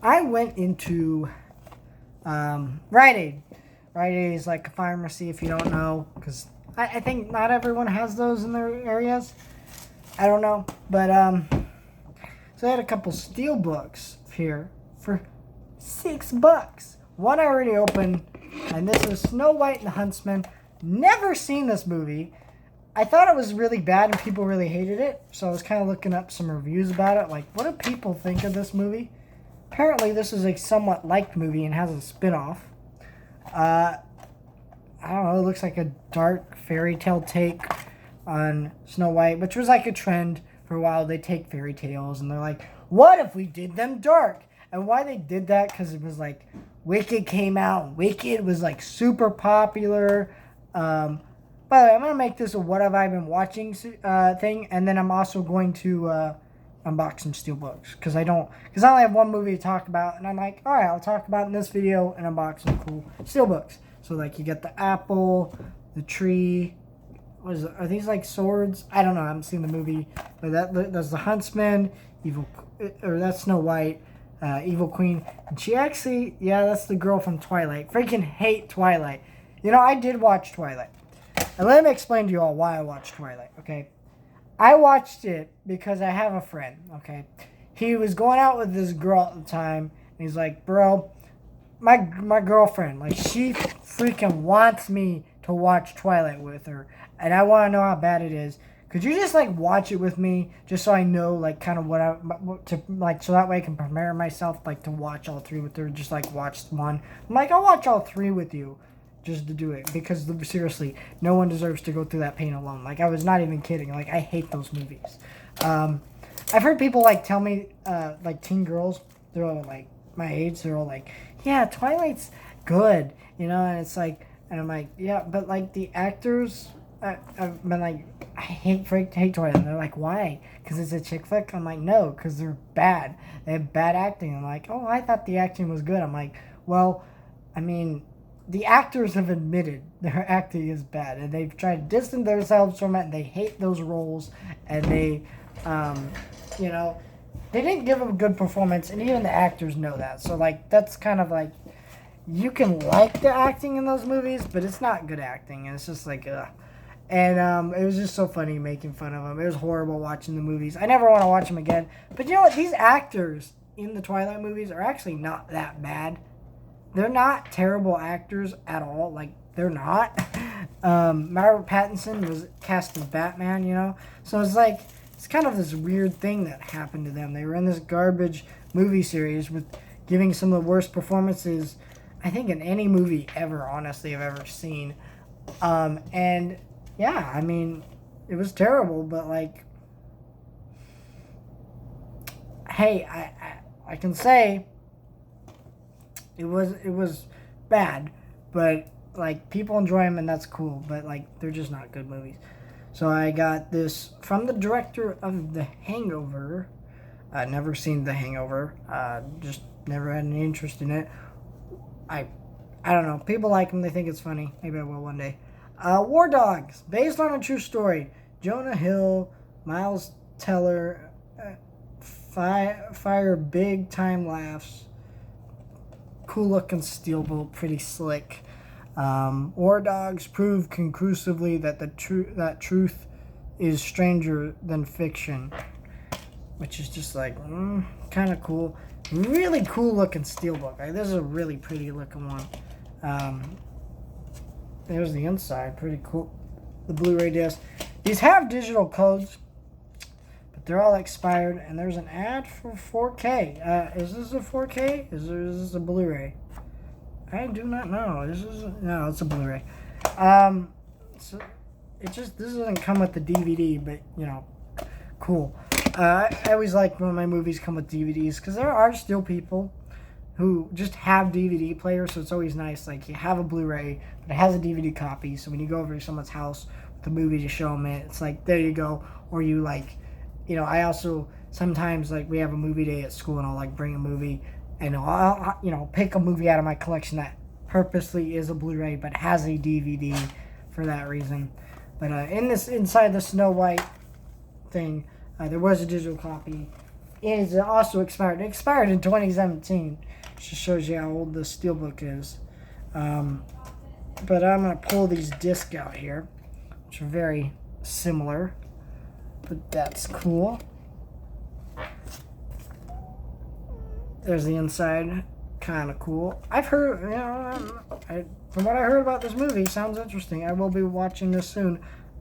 I went into Rite Aid. Rite Aid is like a pharmacy if you don't know, because I think not everyone has those in their areas. I don't know, but so I had a couple Steelbooks here for $6. One I already opened, and this is Snow White and the Huntsman. Never seen this movie. I thought it was really bad and people really hated it, so I was kind of looking up some reviews about it. Like, what do people think of this movie? Apparently, this is a somewhat liked movie and has a spin-off. I don't know, it looks like a dark fairy tale take on Snow White, which was like a trend for a while. They take fairy tales and they're like, what if we did them dark? And why they did that, because it was like Wicked came out. Wicked was like super popular. By the way, I'm going to make this a what have I been watching thing, and then I'm also going to unbox some Steelbooks, because I only have one movie to talk about, and I'm like, alright, I'll talk about it in this video and unbox some cool Steelbooks. So like you get the apple, the tree, are these like swords? I don't know, I haven't seen the movie, but that's the Huntsman, that's Snow White, Evil Queen, and she actually, that's the girl from Twilight. Freaking hate Twilight. You know, I did watch Twilight. And let me explain to you all why I watched Twilight, okay? I watched it because I have a friend, okay? He was going out with this girl at the time, and he's like, bro, my girlfriend, like, she freaking wants me to watch Twilight with her, and I want to know how bad it is. Could you just, like, watch it with me, just so I know, like, kind of so that way I can prepare myself, like, to watch all three with her, just, like, watch one. I'm like, I'll watch all three with you. Just to do it, because seriously, no one deserves to go through that pain alone. Like, I was not even kidding. Like, I hate those movies. I've heard people like tell me, like teen girls, they're all like my age, they're all like, yeah, Twilight's good, you know, and it's like, and I'm like, yeah, but like the actors, I've been like, I hate Twilight. And they're like, why? Because it's a chick flick? I'm like, no, because they're bad. They have bad acting. I'm like, oh, I thought the acting was good. I'm like, well, I mean, the actors have admitted their acting is bad, and they've tried to distance themselves from it, and they hate those roles, and they, you know, they didn't give them a good performance, and even the actors know that. So, like, that's kind of like, you can like the acting in those movies, but it's not good acting, and it's just like, ugh. And it was just so funny making fun of them. It was horrible watching the movies. I never want to watch them again. But you know what? These actors in the Twilight movies are actually not that bad. They're not terrible actors at all. Like, they're not. Robert Pattinson was cast as Batman, you know? So it's like, it's kind of this weird thing that happened to them. They were in this garbage movie series with giving some of the worst performances, I think, in any movie ever, honestly, I've ever seen. And, yeah, I mean, it was terrible, but, like, hey, I can say it was bad, but like people enjoy them and that's cool, but like they're just not good movies. So I got this from the director of The Hangover. Never seen The Hangover. Just never had any interest in it. I don't know. People like them. They think it's funny. Maybe I will one day. War Dogs, based on a true story. Jonah Hill, Miles Teller, fire big time laughs. Cool looking Steelbook, pretty slick. War Dogs prove conclusively that truth is stranger than fiction, which is just like kind of cool. Really cool looking Steelbook. Like, this is a really pretty looking one. There's the inside, pretty cool. The Blu-ray disc. These have digital codes, but they're all expired. And there's an ad for 4K. Is this a 4K? Is this a Blu-ray? I do not know. No, it's a Blu-ray. So this doesn't come with the DVD, but you know, cool. I always like when my movies come with DVDs, because there are still people who just have DVD players, so it's always nice. Like, you have a Blu-ray, but it has a DVD copy, so when you go over to someone's house with the movie to show them it, it's like, there you go. Or you, like, you know, I also, sometimes, like, we have a movie day at school, and I'll, like, bring a movie, and I'll you know, pick a movie out of my collection that purposely is a Blu-ray, but has a DVD for that reason. But inside the Snow White thing, there was a digital copy. is also expired. It expired in 2017. Just shows you how old this Steelbook is. But I'm going to pull these discs out here, which are very similar. But that's cool. There's the inside. Kind of cool. I've heard, from what I heard about this movie, sounds interesting. I will be watching this soon.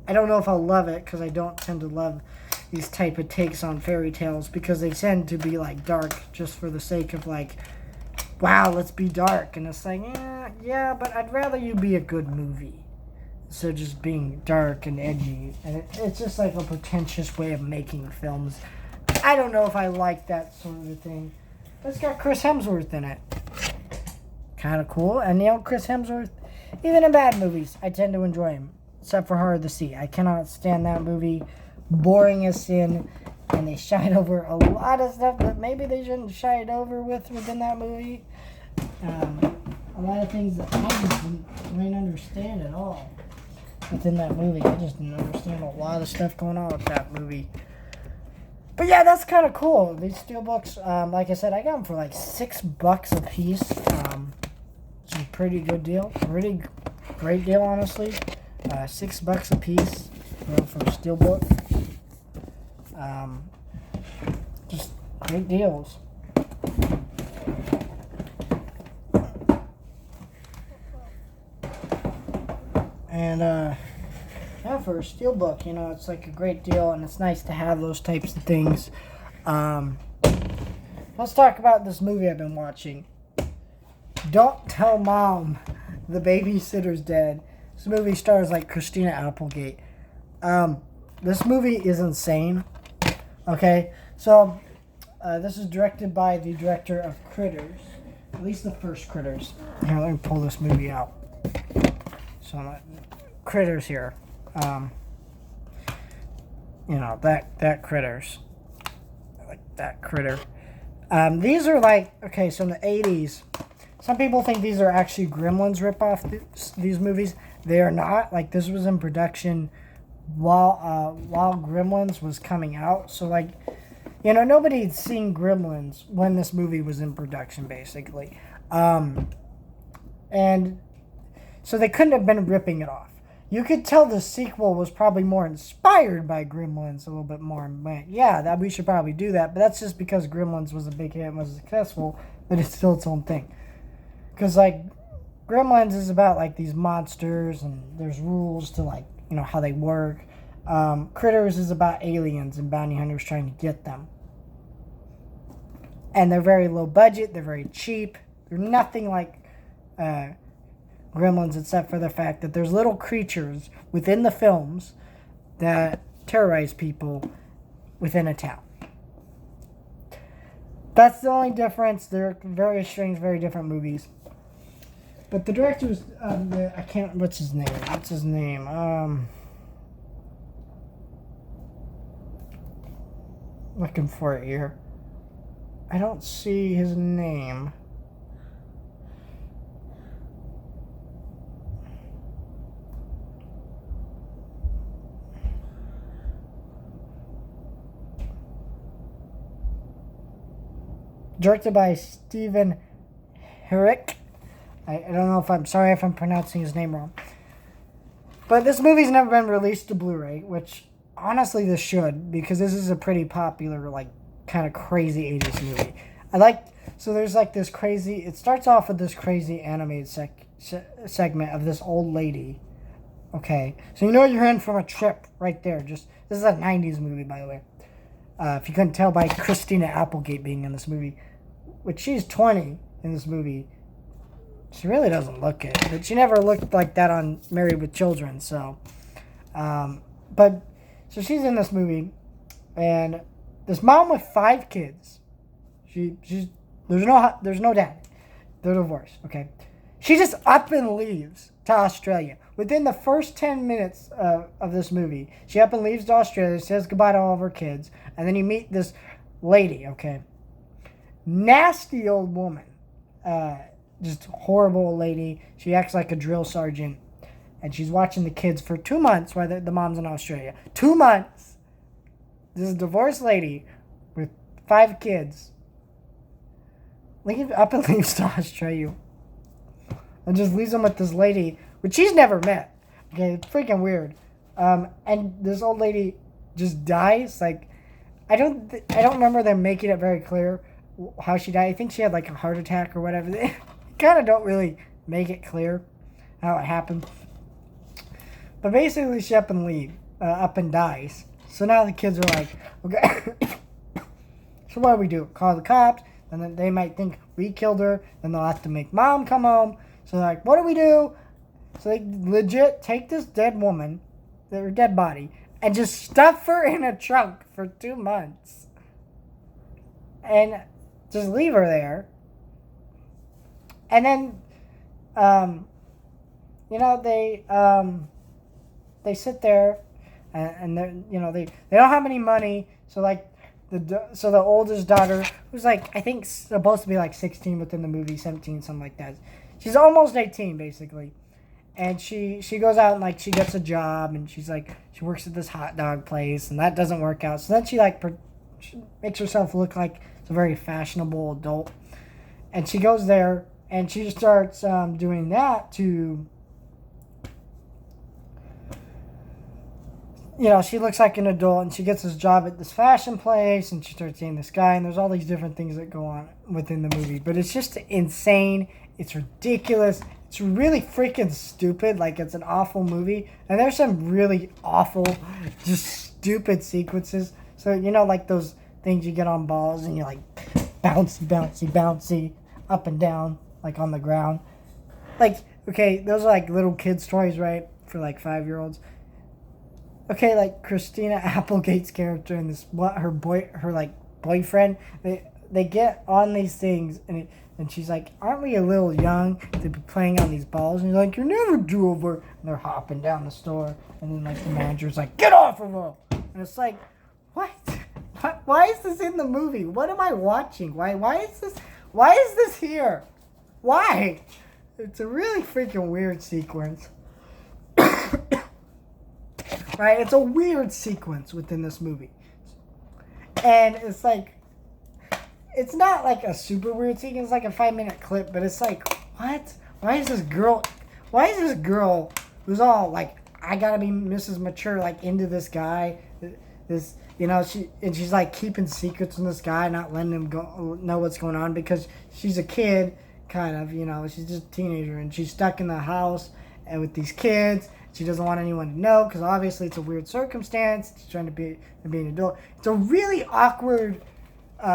I don't know if I'll love it, because I don't tend to love these type of takes on fairy tales, because they tend to be, like, dark just for the sake of, like, wow, let's be dark. And it's like, yeah, but I'd rather you be a good movie. So just being dark and edgy. And it's just like a pretentious way of making films. I don't know if I like that sort of thing. But it's got Chris Hemsworth in it. Kind of cool. And Chris Hemsworth, even in bad movies, I tend to enjoy him. Except for Heart of the Sea. I cannot stand that movie. Boring as sin. And they shied over a lot of stuff that maybe they shouldn't shine over within that movie. A lot of things that I just didn't understand at all within that movie. I just didn't understand a lot of stuff going on with that movie. But yeah, that's kind of cool. These Steelbooks, like I said, I got them for like $6 a piece. It's a pretty good deal. Pretty great deal, honestly. $6 a piece for Steelbook. Just great deals. And yeah, for a Steelbook, it's like a great deal, and it's nice to have those types of things. Let's talk about this movie I've been watching. Don't Tell Mom, The Babysitter's Dead. This movie stars like Christina Applegate. This movie is insane. Okay, so this is directed by the director of Critters, at least the first Critters. Here, let me pull this movie out. So Critters here, that Critters, like that critter. These are like, okay, so in the 80s, some people think these are actually Gremlins ripoff. These movies, they are not. Like, this was in production while Gremlins was coming out. So, like, nobody had seen Gremlins when this movie was in production, basically. And so they couldn't have been ripping it off. You could tell the sequel was probably more inspired by Gremlins a little bit more. Yeah, we should probably do that. But that's just because Gremlins was a big hit and was successful, but it's still its own thing. Because, like, Gremlins is about, like, these monsters, and there's rules to, like, how they work. Critters is about aliens and bounty hunters trying to get them. And they're very low budget. They're very cheap. They're nothing like Gremlins, except for the fact that there's little creatures within the films that terrorize people within a town. That's the only difference. They're very strange, very different movies. But the director's, what's his name? Looking for it here. I don't see his name. Directed by Stephen Herrick. I don't know if I'm sorry if I'm pronouncing his name wrong. But this movie's never been released to Blu-ray, which honestly this should, because this is a pretty popular, like, kind of crazy 80s movie. So there's like this crazy, it starts off with this crazy animated segment of this old lady. Okay, so you're in from a trip right there. This is a 90s movie, by the way. If you couldn't tell by Christina Applegate being in this movie, which she's 20 in this movie. She really doesn't look it, but she never looked like that on Married with Children. So, so she's in this movie, and this mom with 5 kids. There's no dad. They're divorced. Okay, she just up and leaves to Australia within the first 10 minutes of this movie. She up and leaves to Australia, says goodbye to all of her kids, and then you meet this lady. Okay, nasty old woman. Just horrible old lady. She acts like a drill sergeant. And she's watching the kids for 2 months while the mom's in Australia. 2 months. This is a divorced lady with 5 kids. Up and leaves to Australia. And just leaves them with this lady, which she's never met. Okay, it's freaking weird. And this old lady just dies. Like, I don't remember them making it very clear how she died. I think she had like a heart attack or whatever. They kind of don't really make it clear how it happened. But basically, she up and dies. So now the kids are like, okay, so what do we do? Call the cops, and then they might think we killed her, then they'll have to make mom come home. So they're like, what do we do? So they legit take this dead woman, their dead body, and just stuff her in a trunk for 2 months. And just leave her there. And then, they sit there, and they're, they don't have any money. So like, the oldest daughter, who's like, I think supposed to be like 16 within the movie, 17, something like that. She's almost 18, basically. And she goes out and like she gets a job, and she's like, she works at this hot dog place, and that doesn't work out. So then she makes herself look like it's a very fashionable adult, and she goes there and she just starts doing that to, she looks like an adult, and she gets this job at this fashion place, and she starts seeing this guy, and there's all these different things that go on within the movie. But it's just insane. It's ridiculous. It's really freaking stupid. Like, it's an awful movie. And there's some really awful, just stupid sequences. So, like those things you get on balls, and you're like, bouncy, bouncy, bouncy, up and down, like on the ground. Like, okay, those are like little kids' toys, right? For like 5-year-olds. Okay, like Christina Applegate's character and her boyfriend, they get on these things, and she's like, aren't we a little young to be playing on these balls? And he's like, you're never due over. And they're hopping down the store, and then like the manager's like, get off of them. And it's like, what? Why is this in the movie? What am I watching? Why is this here? Why? It's a really freaking weird sequence. Right? It's a weird sequence within this movie. And it's like, it's not like a super weird sequence, it's like a 5-minute clip, but it's like, what? Why is this girl who's all like, I gotta be Mrs. Mature, like into this guy, she's like keeping secrets from this guy, not letting him know what's going on, because she's a kid, kind of, she's just a teenager, and she's stuck in the house and with these kids. She doesn't want anyone to know, because obviously it's a weird circumstance. She's trying to be an adult. It's a really awkward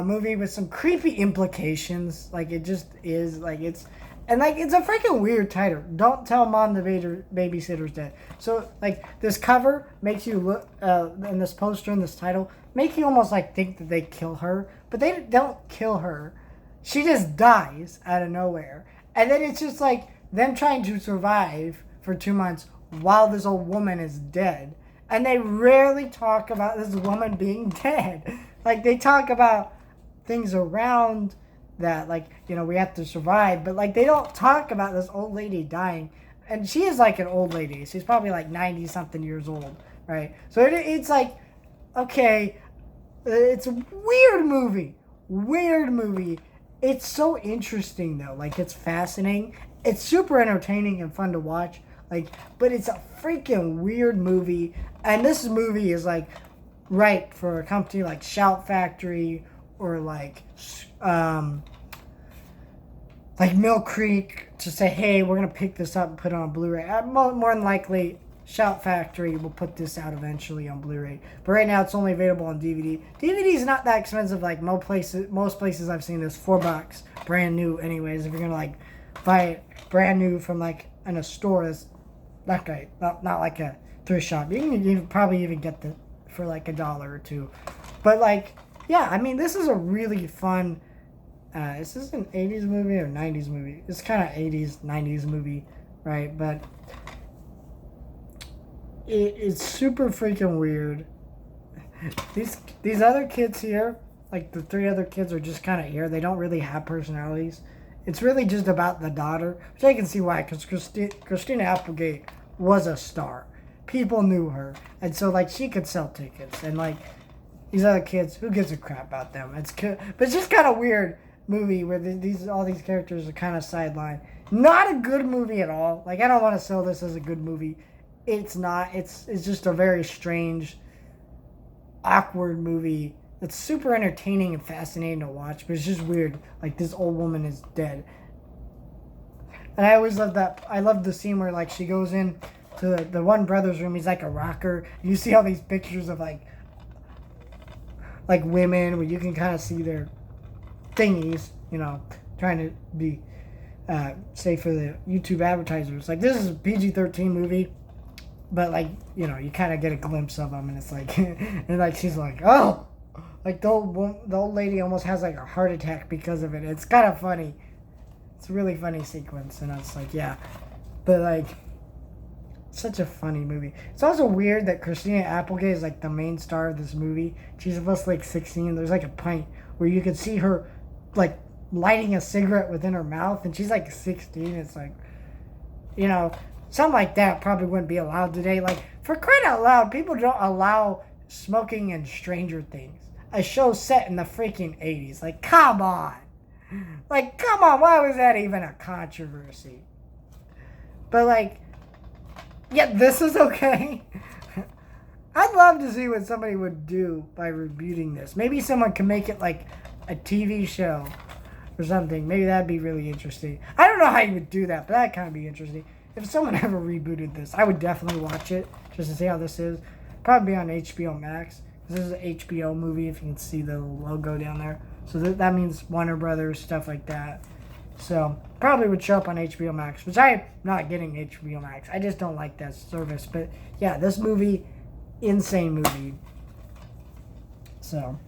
movie with some creepy implications. Like, it just is. Like, it's a freaking weird title. Don't tell mom the babysitter's dead. So, like, this cover makes you look, and this poster and this title, make you almost, like, think that they kill her. But they don't kill her. She just dies out of nowhere. And then it's just, like, them trying to survive for 2 months while this old woman is dead. And they rarely talk about this woman being dead. Like, they talk about things around that, like, we have to survive. But, like, they don't talk about this old lady dying. And she is, like, an old lady. She's probably, like, 90-something years old, right? So it's like, okay, it's a weird movie. Weird movie. It's so interesting, though. Like, it's fascinating. It's super entertaining and fun to watch. Like, but it's a freaking weird movie. And this movie is, like, right for a company like Shout Factory or like Mill Creek to say, hey, we're going to pick this up and put it on Blu-ray. More than likely, Shout Factory will put this out eventually on Blu-ray. But right now, it's only available on DVD. DVD is not that expensive. Like, most places I've seen this, $4. Brand new anyways. If you're going to, like, buy it brand new from, like, in a store that's not great. Not like a thrift shop. You can probably even get the for like $1 or $2. But like, yeah, I mean, this is a really fun, is this an 80s movie or 90s movie? It's kind of 80s, 90s movie, right? But it's super freaking weird. These other kids here, like the 3 other kids are just kind of here. They don't really have personalities. It's really just about the daughter, which I can see why, because Christina Applegate was a star. People knew her, and so, like, she could sell tickets, and, like, these other kids, who gives a crap about them? It's but it's just kind of weird movie where all these characters are kind of sidelined. Not a good movie at all. Like, I don't want to sell this as a good movie. It's not. It's just a very strange, awkward movie. It's super entertaining and fascinating to watch, but it's just weird. Like, this old woman is dead. And I always love that. I love the scene where, like, she goes in to the one brother's room. He's like a rocker. You see all these pictures of like women where you can kind of see their thingies, you know, trying to be safe for the YouTube advertisers. Like, this is a PG-13 movie, but, like, you know, you kind of get a glimpse of them, and it's like, and like she's like, oh, like the old lady almost has like a heart attack because of it. It's kind of funny. It's a really funny sequence, and it's like, yeah, but like, such a funny movie. It's also weird that Christina Applegate is like the main star of this movie. She's supposed to be like 16. There's like a point where you can see her like lighting a cigarette within her mouth, and she's like 16. It's like, you know, something like that probably wouldn't be allowed today. Like, for crying out loud, people don't allow smoking in Stranger Things, a show set in the freaking 80s. Like, come on. Like, come on. Why was that even a controversy? But, like, yeah, this is okay. I'd love to see what somebody would do by rebooting this. Maybe someone can make it like a TV show or something. Maybe that'd be really interesting. I don't know how you would do that, but that'd kind of be interesting. If someone ever rebooted this, I would definitely watch it just to see how this is. Probably be on HBO Max. This is an HBO movie, if you can see the logo down there. So that means Warner Brothers, stuff like that. So probably would show up on HBO Max, which I'm not getting HBO Max. I just don't like that service. But yeah, this movie, insane movie. So